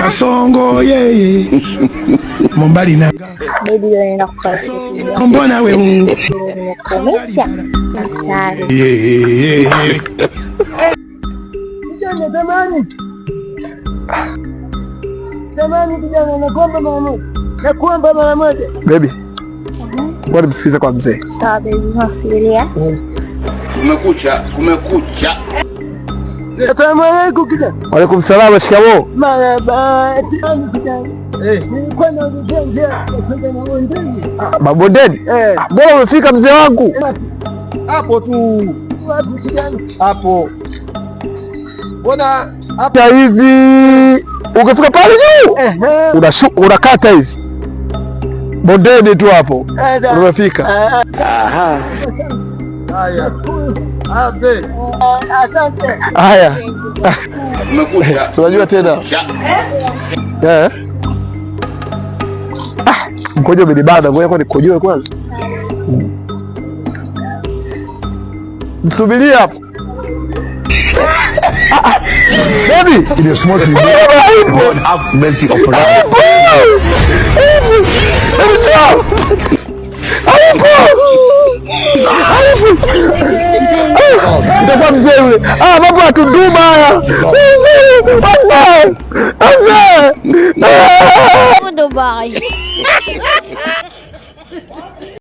Kasongo yeye Mombali na Baby leo nakupata. mbona wewe Komesha. Hatari. Jamani kijana, nakuomba mara moja. Nakuomba mara moja. Baby. Ngoja msikize kwa mzee. Sawa baby, nasubiria. Kumekucha. Asalamu alaykum kijana. Wa alaykum salaam, shikamoo. Marhaba. Kijana. Nilikuwa naongea kwenda na wondeni. Mabondeni? Mbona umefika mzee wangu? Hapo tu. Wapi kijana? Hapo. Mbona Hapa hivi ukifika pale juu unakata hivi bondeni tu hapo umefika. Haya. Asante. Haya, si unajua tena mkojo umenibana, ngoja kwa nikojoe kwanza. Msubiria hapo. Baby, it is smoky. God have mercy upon us. Itakuwa mzee yule. Mambo ya Tunduma haya. Mzee. Dubai.